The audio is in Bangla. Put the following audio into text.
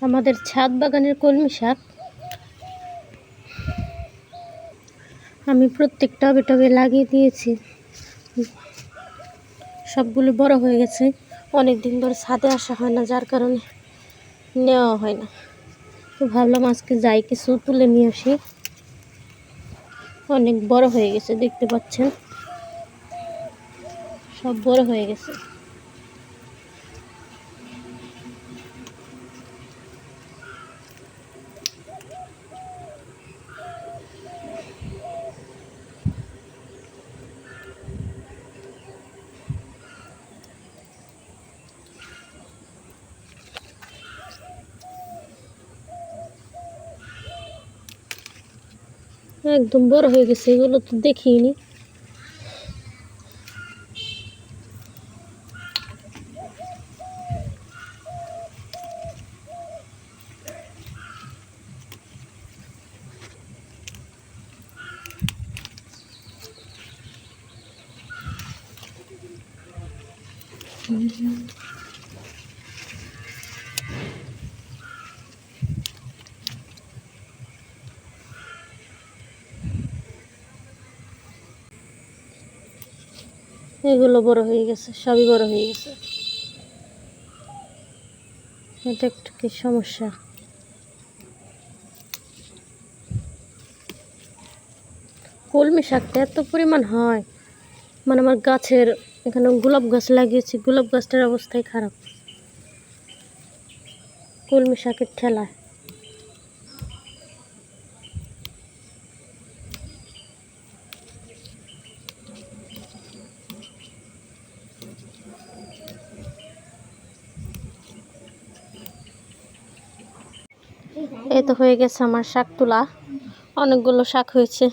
আমাদের ছাদ বাগানের কলমি শাক আমি প্রত্যেকটা টবে টবে লাগিয়ে দিয়েছি। সবগুলো বড় হয়ে গেছে। অনেক দিন ধরে ছাদে আসা হয় না, যার কারণে নেওয়া হয় না। তো ভাবলাম আজকে যাই, কিছু তুলে নিয়ে আসি। অনেক বড় হয়ে গেছে, দেখতে পাচ্ছেন সব বড় হয়ে গেছে। একদম বড় হয়ে গেছে, এগুলো তো দেখিনি। এগুলো বড় হয়ে গেছে, সবই বড় হয়ে গেছে। এটা একটা কি সমস্যা। কলমি শাকটা এত পরিমাণ হয়, মানে আমার গাছের এখানে গোলাপ গাছ লাগিয়েছি, গোলাপ গাছটার অবস্থাই খারাপ কলমি শাকের ঠেলায়। এই তো হয়ে গেছে আমার শাক তোলা, অনেকগুলো শাক হয়েছে।